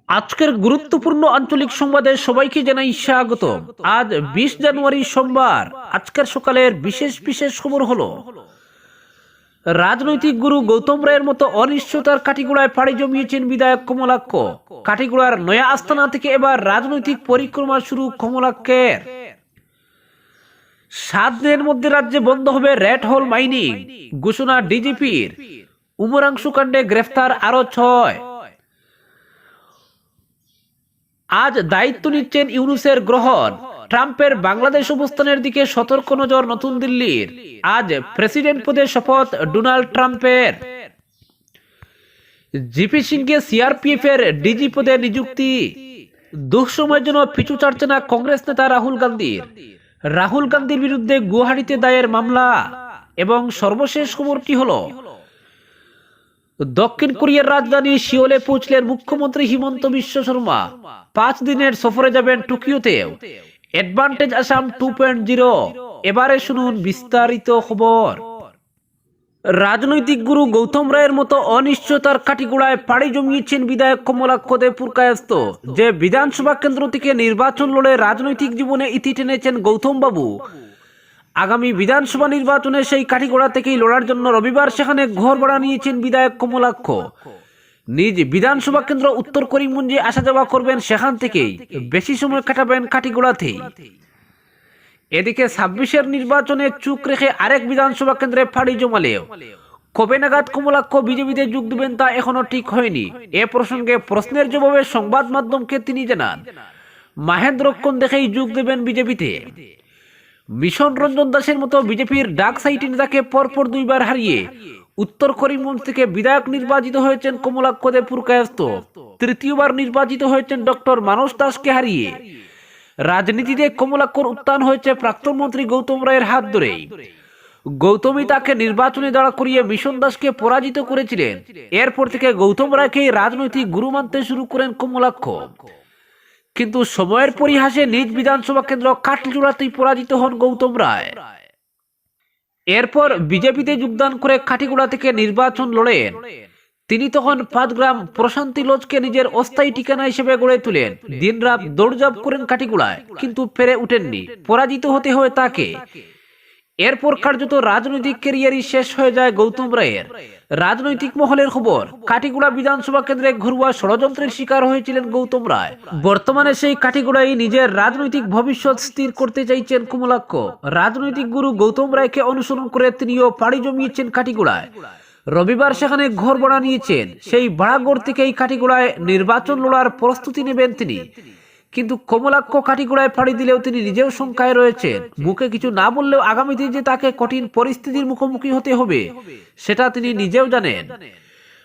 আজকের গুরুত্বপূর্ণ আঞ্চলিক সংবাদে সবাইকে জানাই স্বাগত। আজ 20 জানুয়ারি সোমবার। আজকের সকালের বিশেষ বিশেষ খবর হলো, রাজনৈতিক গুরু গৌতম রায়ের মতো অনিশ্চয়তার কাঠিগোড়ায় পাড়ি জমিয়েছেন বিধায়ক কমলাক্ষ। কাঠিগোড়ার নয়া আস্তানা থেকে এবার রাজনৈতিক পরিক্রমা শুরু কমলাক্ষের। 7 দিনের মধ্যে রাজ্যে বন্ধ হবে রেড হোল মাইনিং, ঘোষণা ডিজিপির। উমরাংশু কাণ্ডে গ্রেফতার আরো 6। আজ দায়িত্ব নিচ্ছেন ইউনূসের গ্রহণ। ট্রাম্পের বাংলাদেশ অবস্থানের দিকে সতর্ক নজর নতুন দিল্লির। আজ প্রেসিডেন্ট পদে শপথ ডোনাল্ড ট্রাম্পের। জিপি সিংকে সিআরপিএফ এর ডিজি পদে নিযুক্তি। দুঃসময়ের জন্য পিছু ছাড়ছে না কংগ্রেস নেতা রাহুল গান্ধীর। রাহুল গান্ধীর বিরুদ্ধে গুয়াহাটিতে দায়ের মামলা। এবং সর্বশেষ খবরটি হলো, দক্ষিণ কোরিয়ার রাজধানী সিওলে পৌঁছলেন মুখ্যমন্ত্রী হিমন্ত বিশ্ব শর্মা। 5 দিনের সফরে যাবেন টোকিওতেও। অ্যাডভান্টেজ আসাম 2.0। এবারে শুনুন বিস্তারিত খবর। রাজনৈতিক গুরু গৌতম রায়ের মতো অনিশ্চয়তার কাঠিগোড়ায় পাড়ি জমিয়েছেন বিধায়ক কমলাক্ষ দে পুরকায়স্থ। যে বিধানসভা কেন্দ্র থেকে নির্বাচন লড়ে রাজনৈতিক জীবনে ইতি টেনেছেন গৌতম বাবু, আগামী বিধানসভা নির্বাচনে সেই কাঠিগোড়া থেকেই লড়ার জন্য রবিবার সেখানে ঘর ভাড়া নিয়েছেন বিধায়ক কমলাক্ষ। নিজ বিধানসভা কেন্দ্র উত্তর করিমগঞ্জে আসা যাওয়া করবেন, সেখান থেকেই বেশি সময় কাটাবেন কাঠিগোড়াতেই। এদিকে 26-এর নির্বাচনে চুক রেখে আরেক বিধানসভা কেন্দ্রে ফাড়ি জমালেও কবে নাগাদ কমলাক্ষ বিজেপিতে যোগ দেবেন তা এখনো ঠিক হয়নি। এ প্রসঙ্গে প্রশ্নের জবাবে সংবাদ মাধ্যমকে তিনি জানান, মাহেন্দ্রক্ষণ দেখেই যোগ দেবেন বিজেপিতে। মিশন রঞ্জন দাসের মতো বিজেপির ডাক সাইটি নেতাকে পরপর 2 বার হারিয়ে উত্তর করিমগঞ্জ থেকে বিধায়ক নির্বাচিত হয়েছেন কমলাক্ষ দে পুরকায়স্থ। 3য়বার নির্বাচিত হয়েছেন ডক্টর মানস দাসকে হারিয়ে। রাজনীতিতে কমলাক্ষর উত্থান হয়েছে প্রাক্তন মন্ত্রী গৌতম রায়ের হাত ধরেই। গৌতমই তাকে নির্বাচনে দাঁড়া করিয়ে মিশন দাসকে পরাজিত করেছিলেন। এরপর থেকে গৌতম রায়কেই রাজনৈতিক গুরু মানতে শুরু করেন কমলাক্ষ। কিন্তু সময়ের পরিহাসে নিজ বিধানসভা কেন্দ্র কাটলিচূড়াতেই পরাজিত হন গৌতম রায়। এরপর বিজেপিতে যোগদান করে কাঠিগোড়া থেকে নির্বাচন লড়েন। তিনি তখন পাঁচগ্রাম প্রশান্তি লজকে নিজের অস্থায়ী ঠিকানা হিসেবে গড়ে তোলেন। দিনরাত দৌড়ঝাঁপ করেন কাঠিগোড়ায়, কিন্তু পেরে উঠেননি, পরাজিত হতে হয় তাকে। এরপর কার্যত রাজনৈতিক ক্যারিয়ারই শেষ হয়ে যায় গৌতম রায়ের। রাজনৈতিক মহলের খবর, কাঠিগোড়া বিধানসভা কেন্দ্রে ঘরোয়া ষড়যন্ত্রের শিকার হয়েছিলেন গৌতম রায়। বর্তমানে সেই কাঠিগোড়াই নিজের রাজনৈতিক ভবিষ্যৎ স্থির করতে চাইছেন কমলাক্ষ। রাজনৈতিক গুরু গৌতম রায়কে অনুসরণ করে তিনিও পাড়ি জমিয়েছেন কাঠিগোড়ায়। রবিবার সেখানে ঘর ভাড়া নিয়েছেন। সেই ভাড়াঘর থেকেই কাঠিগোড়ায় নির্বাচন লড়ার প্রস্তুতি নেবেন তিনি। কিন্তু কমলাক্ষ কাঠিগোড়ায় পাড়ি দিলেও তিনি নিজেও শঙ্কায় রয়েছেন। মুখে কিছু না বললেও আগামী দিন যে তাকে কঠিন পরিস্থিতির মুখোমুখি হতে হবে সেটা তিনি নিজেও জানেন।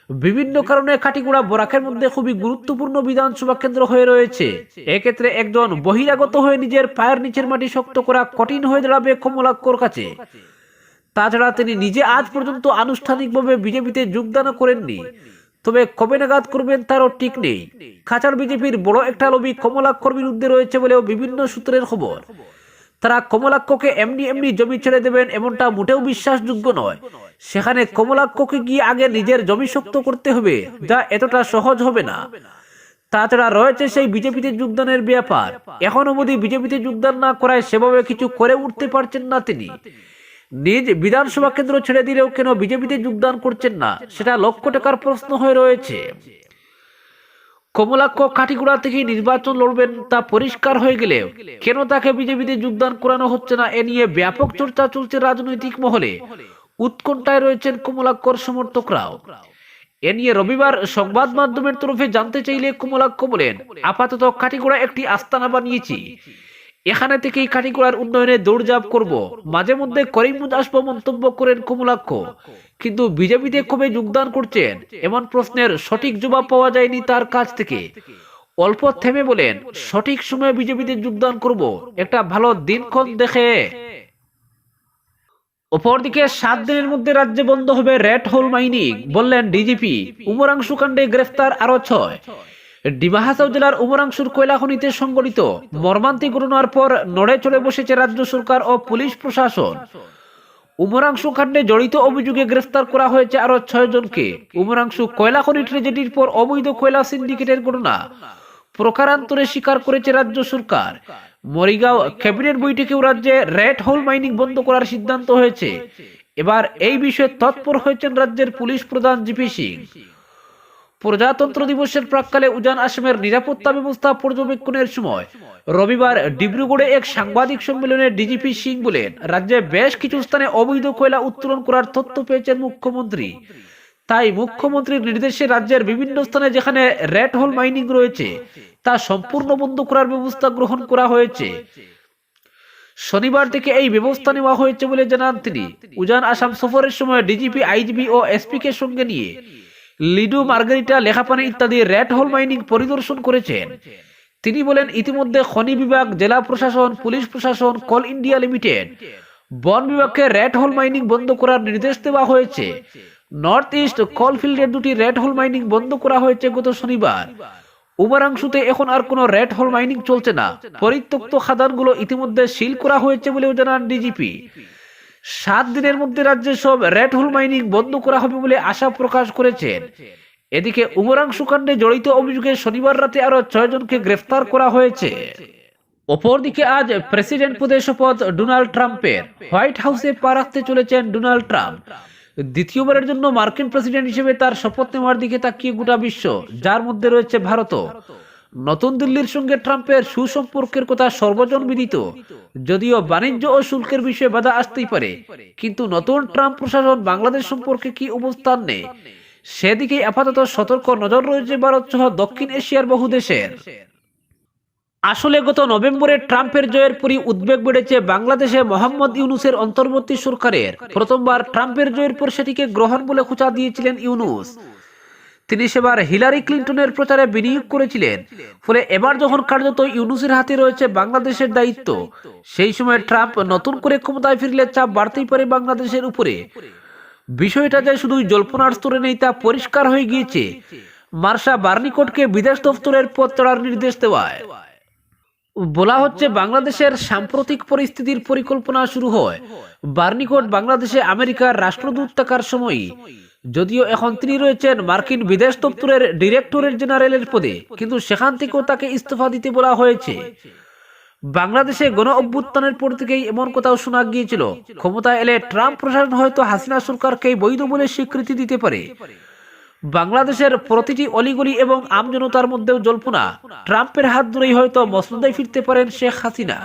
বিভিন্ন কারণে কাঠিগোড়া বরাকের মধ্যে খুবই গুরুত্বপূর্ণ বিধানসভা কেন্দ্র হয়ে রয়েছে। এক্ষেত্রে একজন বহিরাগত হয়ে নিজের পায়ের নিচের মাটি শক্ত করা কঠিন হয়ে দাঁড়াবে কমলাক্ষর কাছে। তাছাড়া তিনি নিজে আজ পর্যন্ত আনুষ্ঠানিকভাবে বিজেপিতে যোগদান করেননি। তবে কবে নাগাদ করবেন তারও ঠিক নেই। খাঁচার বিজেপির বড় একটা লবি কমলাক্ষর বিরুদ্ধে রয়েছে বলেও বিভিন্ন সূত্রের খবর। তারা কমলাক্ষকে এমনি জমি ছেড়ে দেবেন এমনটা মোটেও বিশ্বাসযোগ্য নয়। সেখানে কমলাক্ষকে গিয়ে আগে নিজের জমি শক্ত করতে হবে, যা এতটা সহজ হবে না। তাছাড়া রয়েছে সেই বিজেপিতে যোগদানের ব্যাপার। এখন অবধি বিজেপিতে যোগদান না করায় সেভাবে কিছু করে উঠতে পারছেন না তিনি। নিজ বিধানসভা কেন্দ্র ছেড়ে দিলেও কেন বিজেপিতে যোগদান করছেন না, সেটা লক্ষ টাকার প্রশ্ন হয়ে রয়েছে। কমলাক্ষ কাঠিগোড়া থেকে নির্বাচন লড়বেন তা পরিষ্কার হয়ে গেলেও কেন তাকে বিজেপিতে যোগদান করানো হচ্ছে না, এ নিয়ে ব্যাপক চর্চা চলছে রাজনৈতিক মহলে। উৎকণ্ঠায় রয়েছেন কমলাক্ষর সমর্থকরাও। এ নিয়ে রবিবার সংবাদ মাধ্যমের তরফে জানতে চাইলে কমলাক্ষ বলেন, আপাতত কাঠিগোড়া একটি আস্তানা বানিয়েছি, এখানে থেকেই কাঠিগোড়ার উন্নয়নে দৌড়ঝাঁপ করব, মাঝে মধ্যে করিমগঞ্জ আসবো মন্তব্য করেন কমলাক্ষ। কিন্তু বিজেপিতে কবে যোগদান করছেন এমন প্রশ্নের সঠিক জবাব পাওয়া যায়নি তার কাছ থেকে। অল্প থেমে বলেন, সঠিক সময়ে বিজেপিতে যোগদান করব, একটা ভালো দিনক্ষণ দেখে। অপরদিকে 7 দিনের মধ্যে রাজ্যে বন্ধ হবে রেড হোল মাইনিং, বললেন ডিজিপি। উমরাংশু কাণ্ডে গ্রেফতার আরো 6। ডিমা হাসাও জেলার উমরাংশুর কয়লা খনিতে সংঘটিত মর্মান্তিক ঘটনার পর নড়ে চড়ে বসেছে রাজ্য সরকার ও পুলিশ প্রশাসন। উমরাংশু কাণ্ডে জড়িত অভিযোগে গ্রেফতার করা হয়েছে আরো 6 জনকে। উমরাংশু কয়লা খনি ট্রেজেডির পর অবৈধ কয়লা সিন্ডিকেটের ঘটনা প্রকারান্তরে স্বীকার করেছে রাজ্য সরকার। মরিগাঁও ক্যাবিনেট বৈঠকেও রাজ্যে রেড হোল মাইনিং বন্ধ করার সিদ্ধান্ত হয়েছে। এবার এই বিষয়ে তৎপর হয়েছেন রাজ্যের পুলিশ প্রধান জিপি সিং। প্রজাতন্ত্র দিবসের প্রাক্কালে উজান আসামের নিরাপত্তা ব্যবস্থা পর্যবেক্ষণের সময় রবিবার ডিব্রুগড়ে এক সাংবাদিক সম্মেলনে ডিজিপি সিং বলেন, রাজ্যে বেশ কিছু স্থানে অবৈধ কয়লা উত্তোলন করার তথ্য পেয়েছেন মুখ্যমন্ত্রী। তাই মুখ্যমন্ত্রীর নির্দেশে রাজ্যের বিভিন্ন স্থানে যেখানে রেড হোল মাইনিং রয়েছে তা সম্পূর্ণ বন্ধ করার ব্যবস্থা গ্রহণ করা হয়েছে। শনিবার থেকে এই ব্যবস্থা নেওয়া হয়েছে বলে জানান তিনি। উজান আসাম সফরের সময় ডিজিপি, আইজিপি ও এসপি কে সঙ্গে নিয়ে লিডু, মার্গারিটা, লেখাপানি ইত্যাদি রেড হোল মাইনিং পরিদর্শন করেছেন। তিনি বলেন, ইতিমধ্যে খনি বিভাগ, জেলা প্রশাসন, পুলিশ প্রশাসন, কোল ইন্ডিয়া লিমিটেড, বন বিভাগকে রেড হোল মাইনিং বন্ধ করার নির্দেশ দেওয়া হয়েছে। নর্থ ইস্ট কোলফিল্ডের 2টি রেড হোল মাইনিং বন্ধ করা হয়েছে গত শনিবার। উমরাংশুতে এখন আর কোনো রেড হোল মাইনিং চলছে না। পরিত্যক্ত খাদানগুলো ইতিমধ্যে সিল করা হয়েছে বলেও জানান ডিজিপি। 7 দিনের মধ্যে রাজ্যে সব রেড হোল মাইনিং বন্ধ করা হবে বলে আশা প্রকাশ করেছেন। এদিকে উমরাংশু কাণ্ডে জড়িত অভিযোগে শনিবার রাতে আরো 6 জনকে গ্রেফতার করা হয়েছে। অপরদিকে আজ প্রেসিডেন্ট পদে শপথ ডোনাল্ড ট্রাম্পের। হোয়াইট হাউসে পা রাখতে চলেছেন ডোনাল্ড ট্রাম্প। দ্বিতীয়বারের জন্য মার্কিন প্রেসিডেন্ট হিসেবে তার শপথ নেওয়ার দিকে তাকিয়ে গোটা বিশ্ব, যার মধ্যে রয়েছে ভারতও। নতুন দিল্লির সঙ্গে ট্রাম্পের সুসম্পর্কের কথা সর্বজন বিদিত। যদিও বাণিজ্য ও শুল্কের বিষয়ে বাধা আসতেই পারে, কিন্তু নতুন ট্রাম্প প্রশাসন বাংলাদেশ সম্পর্কে কি অবস্থান নেই সেদিকে আপাতত সতর্ক নজর রয়েছে ভারত সহ দক্ষিণ এশিয়ার বহু দেশের। আসলে গত নভেম্বরে ট্রাম্পের জয়ের পরই উদ্বেগ বেড়েছে বাংলাদেশে মোহাম্মদ ইউনূসের অন্তর্বর্তী সরকারের। প্রথমবার ট্রাম্পের জয়ের পর সেটিকে গ্রহণ বলে খোঁচা দিয়েছিলেন ইউনূস। তিনি সেবার হিলারি ক্লিন্টনের প্রচারে বিনিয়োগ করেছিলেন। ফলে এবার যখন কার্যত ইউনূসের হাতে রয়েছে বাংলাদেশের দায়িত্ব, সেই সময় ট্রাম্প নতুন করে ক্ষমতায় ফিরলে চাপ বাড়তেই পারে বাংলাদেশের উপরে। বিষয়টা যে শুধুই জল্পনার স্তরে নেই তা পরিষ্কার হয়ে গিয়েছে মার্শা বার্নিকোটকে বিদেশ দপ্তরের পদ ছাড়ার নির্দেশ দেওয়ায়। বলা হচ্ছে, বাংলাদেশের সাম্প্রতিক পরিস্থিতির পরিকল্পনা শুরু হয় বার্নিকোট বাংলাদেশে আমেরিকার রাষ্ট্রদূত থাকার সময়ই। যদিও এখন তিনি রয়েছেন মার্কিন বিদেশ দপ্তরের ডিরেক্টরেট জেনারেলের পদে, কিন্তু সেখান থেকেও তাকে ইস্তফা দিতে বলা হয়েছে। বাংলাদেশে গণ অভ্যুত্থানের পর থেকেই এমন কথাও শোনা গিয়েছিল, ক্ষমতায় এলে ট্রাম্প প্রশাসন হয়তো হাসিনা সরকারকে বৈধ বলে স্বীকৃতি দিতে পারে। বাংলাদেশের প্রতিটি অলিগলি এবং আমজনতার মধ্যেও জল্পনা, ট্রাম্পের হাত ধরেই হয়তো মসনদে ফিরতে পারেন শেখ হাসিনা।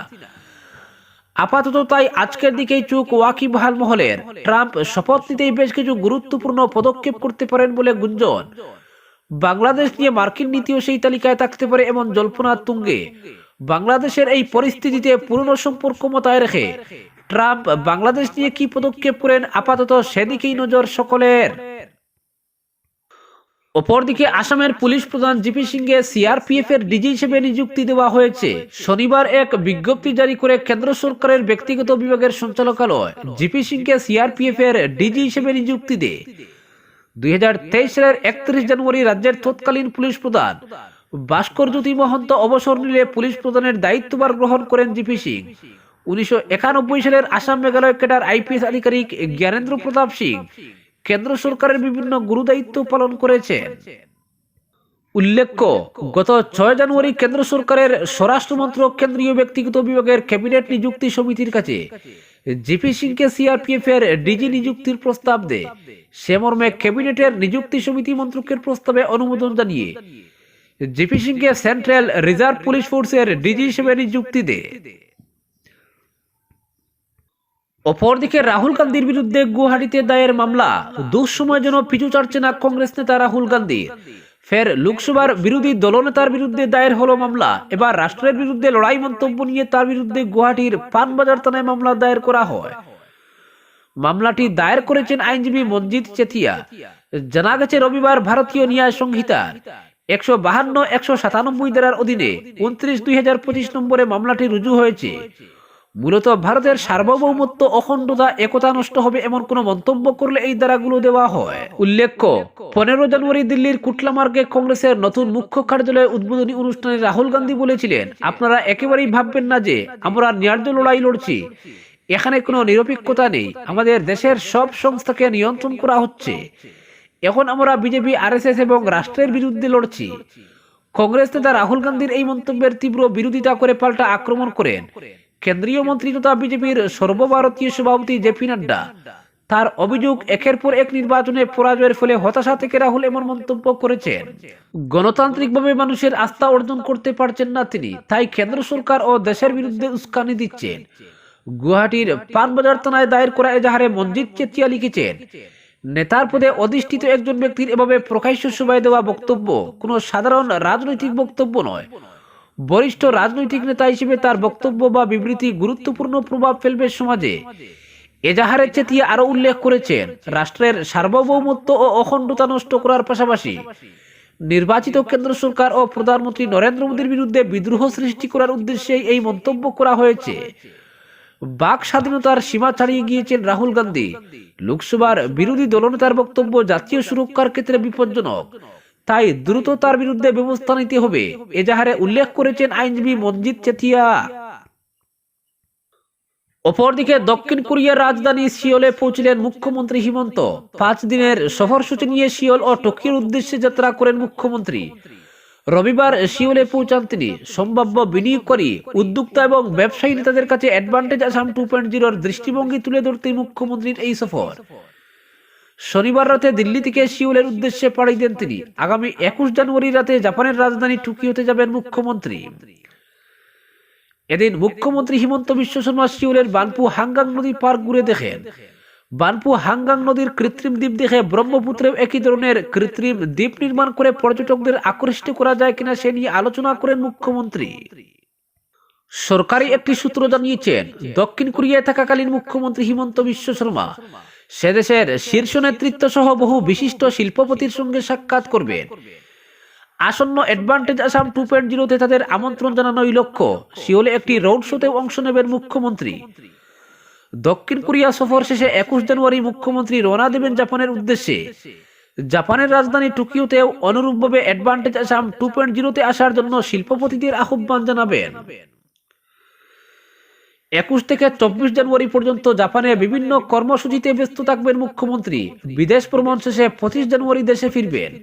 আপাতত তাই আজকের দিকেই চোখ ওয়াকিবহাল মহলের। ট্রাম্প শপথ নিতেই বেশ কিছু গুরুত্বপূর্ণ পদক্ষেপ করতে পারেন বলে গুঞ্জন। বাংলাদেশ নিয়ে মার্কিন নীতিও সেই তালিকায় থাকতে পারে এমন জল্পনা তুঙ্গে। বাংলাদেশের এই পরিস্থিতিতে পুরনো সম্পর্ক মাথায় রেখে ট্রাম্প বাংলাদেশ নিয়ে কি পদক্ষেপ করেন, আপাতত সেদিকেই নজর সকলের। অপরদিকে আসামের পুলিশ প্রধান জিপি সিংকে সিআরপিএফ এর ডিজি হিসেবে নিযুক্তি দেওয়া হয়েছে। শনিবার এক বিজ্ঞপ্তি জারি করে কেন্দ্র সরকারের ব্যক্তিগত বিভাগের সঞ্চালকালয় জিপি সিংকে সিআরপিএফ এর ডিজি হিসেবে নিযুক্তি দেয়। 2023 সালের 31 জানুয়ারি রাজ্যের তৎকালীন পুলিশ প্রধান ভাস্কর জ্যোতি মহন্ত অবসর নিলে পুলিশ প্রধানের দায়িত্বভার গ্রহণ করেন জিপি সিং। 1991 সালের আসাম মেঘালয় ক্যাডার আইপিএস আধিকারিক জ্ঞানেন্দ্র প্রতাপ সিং কেন্দ্র সরকারের বিভিন্ন গুরুদায়িত্ব পালন করেছেন। উল্লেখ্য, গত 6 জানুয়ারি কেন্দ্র সরকারের স্বরাষ্ট্র মন্ত্রক কেন্দ্রীয় ব্যক্তিগত বিভাগের ক্যাবিনেট নিযুক্তি সমিতির কাছে জিপি সিংকে সিআরপিএফ এর ডিজি নিযুক্তির প্রস্তাব দেয়। সে মর্মে ক্যাবিনেটের নিযুক্তি সমিতি মন্ত্রকের প্রস্তাবে অনুমোদন জানিয়ে জিপি সিংকে সেন্ট্রাল রিজার্ভ পুলিশ ফোর্সের ডিজি হিসেবে নিযুক্তি দেয়। অপরদিকে রাহুল গান্ধীর বিরুদ্ধে গুয়াহাটিতে দায়ের মামলা। দুঃসময় যেন পিছু ছাড়ছে না কংগ্রেস নেতা রাহুল গান্ধী। ফের লোকসভার বিরোধী দলনেতার বিরুদ্ধে দায়ের হলো মামলা। এবার রাষ্ট্রের বিরুদ্ধে লড়াই মন্তব্য নিয়ে তার বিরুদ্ধে গুয়াহাটির পানবাজার থানায় মামলা দায়ের করা হয়। মামলাটি দায়ের করেছেন আইনজীবী মঞ্জিত চেতিয়া। জানা গেছে, রবিবার ভারতীয় ন্যায় সংহিতার 152, 197 ধারার অধীনে 29/2025 নম্বরে মামলাটি রুজু হয়েছে। মূলত ভারতের সার্বভৌমত্ব, অখণ্ডতা, একতা নষ্ট হবে এমন কোন মন্তব্য করলে এই ধারাগুলো দেওয়া হয়। উল্লেখ্য, 15 জানুয়ারি দিল্লির কুটলামার্গে কংগ্রেসের নতুন মুখ্য কার্যালয়ে উদ্বোধনী অনুষ্ঠানে রাহুল গান্ধী বলেছিলেন, আপনারা একেবারেই ভাববেন না যে আমরা ন্যায্য লড়াই লড়ছি। এখানে কোনো নিরপেক্ষতা নেই, আমাদের দেশের সব সংস্থাকে নিয়ন্ত্রণ করা হচ্ছে। এখন আমরা বিজেপি, আরএসএস এবং রাষ্ট্রের বিরুদ্ধে লড়ছি। কংগ্রেস নেতা রাহুল গান্ধীর এই মন্তব্যের তীব্র বিরোধিতা করে পাল্টা আক্রমণ করেন কেন্দ্রীয় মন্ত্রী তথা বিজেপির সর্বভারতীয় সভাপতি জেপি নাড্ডা। তার অভিযোগ, একের পর এক নির্বাচনে পরাজয়ের ফলে হতাশা থেকে রাহুল এমন মন্তব্য করেছেন। গণতান্ত্রিকভাবে মানুষের আস্থা অর্জন করতে পারছেন না তিনি, তাই কেন্দ্র সরকার ও দেশের বিরুদ্ধে উস্কানি দিচ্ছেন। গুয়াহাটির পানবাজার থানায় দায়ের করা এজাহারে মঞ্জিত চেতিয়া লিখেছেন, নেতার পদে অধিষ্ঠিত একজন ব্যক্তির এভাবে প্রকাশ্য সভায় দেওয়া বক্তব্য কোনো সাধারণ রাজনৈতিক বক্তব্য নয়। বরিষ্ঠ রাজনৈতিক নেতা হিসেবে তার বক্তব্য বা বিবৃতি গুরুত্বপূর্ণ প্রভাব ফেলবে সমাজে। এজাহারে চেতিয়া আরো উল্লেখ করেছেন, রাষ্ট্রের সার্বভৌমত্ব ও অখণ্ডতা নষ্ট করার পাশাপাশি নির্বাচিত কেন্দ্র সরকার ও প্রধানমন্ত্রী নরেন্দ্র মোদীর বিরুদ্ধে বিদ্রোহ সৃষ্টি করার উদ্দেশ্যে এই মন্তব্য করা হয়েছে। বাক স্বাধীনতার সীমা ছাড়িয়ে গিয়েছেন রাহুল গান্ধী। লোকসভার বিরোধী দলনেতার বক্তব্য জাতীয় সুরক্ষার ক্ষেত্রে বিপজ্জনক, তাই দ্রুত তার বিরুদ্ধে ব্যবস্থা নিতে হবে, এজাহারে উল্লেখ করেছেন আইনজীবী মঞ্জিত চেতিয়া। অপরদিকে দক্ষিণ কোরিয়ার রাজধানী সিওলে পৌঁছলেন মুখ্যমন্ত্রী হিমন্ত। 5 দিনের সফরসূচি নিয়ে সিওল ও টোকিওর উদ্দেশ্যে যাত্রা করেন মুখ্যমন্ত্রী। রবিবার সিওলে পৌঁছান তিনি। সম্ভাব্য বিনিয়োগকারী, উদ্যোক্তা এবং ব্যবসায়ী নেতাদের কাছে অ্যাডভান্টেজ আসাম 2.0-র দৃষ্টিভঙ্গি তুলে ধরতে মুখ্যমন্ত্রীর এই সফর। শনিবার রাতে দিল্লি থেকে সিওলের উদ্দেশ্যে পাড়ি দেন তিনি। আগামী 21 জানুয়ারি রাতে জাপানের রাজধানী টোকিওতে যাবেন মুখ্যমন্ত্রী। এদিন মুখ্যমন্ত্রী হিমন্ত বিশ্ব শর্মা সিওলের বানপু হাঙ্গাং নদী পার্ক ঘুরে দেখেন। বানপু হাঙ্গাং নদীর কৃত্রিম দ্বীপ দেখে ব্রহ্মপুত্রেও একই ধরনের কৃত্রিম দ্বীপ নির্মাণ করে পর্যটকদের আকর্ষিত করা যায় কিনা সে নিয়ে আলোচনা করেন মুখ্যমন্ত্রী। সরকারি একটি সূত্র জানিয়েছেন, দক্ষিণ কোরিয়ায় থাকাকালীন মুখ্যমন্ত্রী হিমন্ত বিশ্ব শর্মা সে দেশের শীর্ষ নেতৃত্ব সহ বহু বিশিষ্ট শিল্পপতির সঙ্গে সাক্ষাৎ করবেন। আসন্ন অ্যাডভান্টেজ আসাম 2.0-তে তাদের আমন্ত্রণ জানানোই লক্ষ্য। সিওলে একটি রোড শোতে অংশ নেবেন মুখ্যমন্ত্রী। দক্ষিণ কোরিয়া সফর শেষে 21 জানুয়ারি মুখ্যমন্ত্রী রওনা দেবেন জাপানের উদ্দেশ্যে। জাপানের রাজধানী টোকিওতেও অনুরূপভাবে অ্যাডভান্টেজ আসাম 2.0-তে আসার জন্য শিল্পপতিদের আহ্বান জানাবেন। 21 থেকে 24 জানুয়ারি পর্যন্ত জাপানে বিভিন্ন কর্মসূচিতে ব্যস্ত থাকবেন মুখ্যমন্ত্রী। বিদেশ ভ্রমণ শেষে 25 জানুয়ারি দেশে ফিরবেন।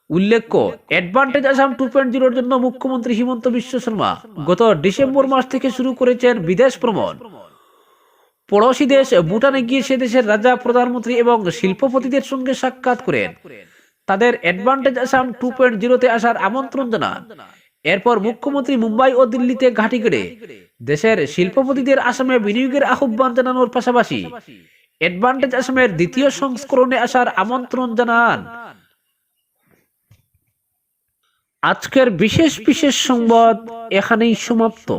উল্লেখ্য, অ্যাডভান্টেজ আসাম 2.0-র জন্য মুখ্যমন্ত্রী হিমন্ত বিশ্ব শর্মা গত ডিসেম্বর মাস থেকে শুরু করেছেন বিদেশ ভ্রমণ। পড়োশী দেশ ভুটানে গিয়ে সে দেশের রাজা, প্রধানমন্ত্রী এবং শিল্পপতিদের সঙ্গে সাক্ষাৎ করেন, তাদের অ্যাডভান্টেজ আসাম 2.0-তে আসার আমন্ত্রণ জানান। এরপর মুখ্যমন্ত্রী মুম্বাই ও দিল্লিতে ঘাঁটি গেড়ে দেশের শিল্পপতিদের আসামে বিনিয়োগের আহ্বান জানানোর পাশাপাশি অ্যাডভান্টেজ আসামের দ্বিতীয় সংস্করণে আসার আমন্ত্রণ জানান। আজকের বিশেষ সংবাদ এখানেই সমাপ্ত।